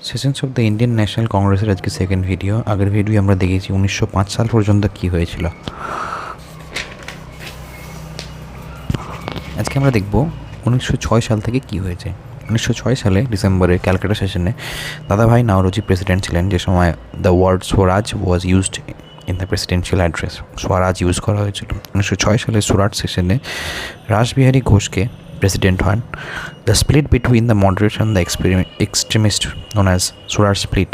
Sessions of the Indian national কংগ্রেসের আজকে second video. আগের ভিডিও আমরা দেখেছি 1905 সাল পর্যন্ত কী হয়েছিল। আজকে আমরা দেখব 1906 সাল থেকে কী হয়েছে। 1906 সালে ডিসেম্বরের ক্যালকাটা সেশনে দাদাভাই নাওরোজি প্রেসিডেন্ট ছিলেন, যে সময় the word Swaraj was used in the presidential address. Swaraj use করা হয়েছিল। 1906 সালে সুরাট সেশনে রাসবিহারী ঘোষকে প্রেসিডেন্ট হন। The split between the মডারেটস and the extremist known as Surat split.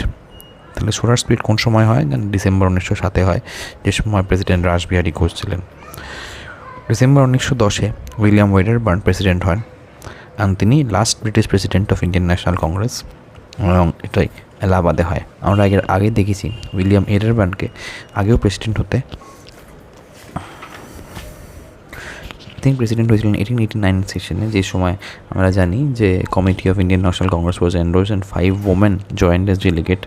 তাহলে সুরাট স্প্লিট কোন সময় হয়? ডিসেম্বর 1907 হয়, যে সময় প্রেসিডেন্ট রাসবিহারী ঘোষ ছিলেন। ডিসেম্বর 1910 উইলিয়াম ওয়েডারবার্ন প্রেসিডেন্ট হন, অ্যান্ড তিনি last British president of Indian National Congress, এবং এটাই এলাহাবাদে হয়। আমরা আগে দেখেছি উইলিয়াম ওয়েডারবার্নকে আগেও প্রেসিডেন্ট হতে, তিনি প্রেসিডেন্ট হয়েছিলেন 1889 সেশনে, যে সময় আমরা জানি যে committee of Indian National Congress was endorsed and 5 women joined as delegate,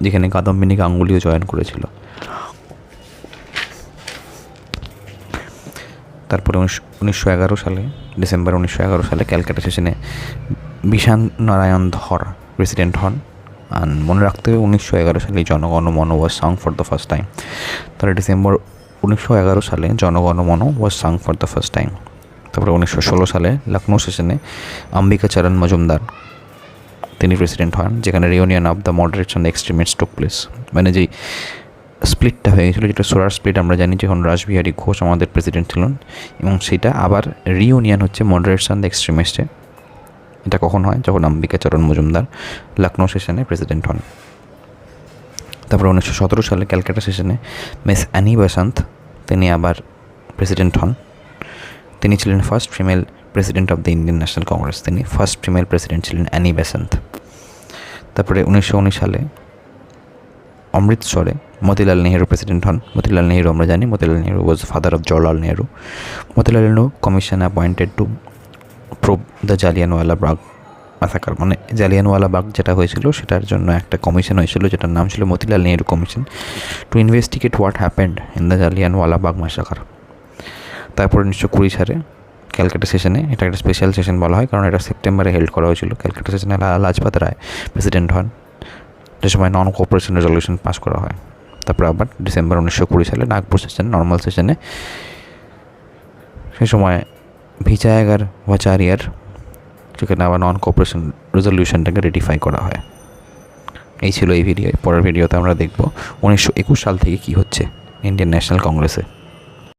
যেখানে কাদম্বিনী গাঙ্গুলিও জয়েন করেছিল। তারপরে 1911 সালে ডিসেম্বর 1911 সালে ক্যালকাটা সেশনে বিশান নারায়ণ ধর প্রেসিডেন্ট হন। আর মনে রাখতে হবে 1911 সালে জনগণমন ওয়াজ সাং ফর দ্য ফার্স্ট টাইম। তাহলে ডিসেম্বর 1911 সালে জনগণমন ওয়াজ সাং ফর দ্য ফার্স্ট টাইম। তারপরে 1916 সালে লখনৌ সেশনে অম্বিকাচরণ মজুমদার তিনি প্রেসিডেন্ট হন, যেখানে reunion of the মডারেটস and extremist took place. মানে যেই স্প্লিটটা হয়ে গেছিলো, যেটা সুরাট স্প্লিট আমরা জানি, যখন রাসবিহারী ঘোষ আমাদের প্রেসিডেন্ট ছিলেন, এবং সেটা আবার রিউনিয়ন হচ্ছে মডারেটস অ্যান্ড এক্সট্রিমিস্টে। এটা কখন হয়? যখন অম্বিকাচরণ মজুমদার লখনৌ সেশনে প্রেসিডেন্ট হন। তারপরে 1917 সালে ক্যালকাটা সেশনে মিস অ্যানি বেসান্ত তিনি আবার প্রেসিডেন্ট হন। তিনি ছিলেন first female president of the Indian National Congress. তিনি ফার্স্ট ফিমেল প্রেসিডেন্ট ছিলেন অ্যানি বেসান্ত। তারপরে 1919 সালে অমৃতসরে মতিলাল নেহেরু প্রেসিডেন্ট হন। মতিলাল নেহেরু আমরা জানি, Motilal Nehru was father of Jawaharlal Nehru. Motilal Nehru commission appointed to probe the Jallianwala Bagh massacre. মানে জালিয়ানওয়ালা বাগ যেটা হয়েছিল সেটার জন্য একটা কমিশন হয়েছিল, যেটার নাম ছিল Motilal Nehru commission, to investigate what happened in the Jallianwala Bagh massacre. তারপরে 1920 সালে ক্যালকাটা সেশনে, এটা একটা স্পেশাল সেশন বলা হয় কারণ এটা সেপ্টেম্বরে হেল্ড করা হয়েছিল। ক্যালকাটা সেশনে লালা লাজপত রায় প্রেসিডেন্ট হন, যে সময় নন কোঅপারেশন রেজলিউশন পাস করা হয়। তারপর আবার ডিসেম্বর 1920 সালে নাগপুর সেশনে, নর্মাল সেশনে, সে সময় ভিজায়াগার ভাচারিয়ার, যেখানে আবার নন কোঅপারেশন রেজলিউশনটাকে রেটিফাই করা হয়। এই ছিল এই ভিডিও। পরের ভিডিওতে আমরা দেখব 1921 সাল থেকে কী হচ্ছে ইন্ডিয়ান ন্যাশনাল কংগ্রেসে।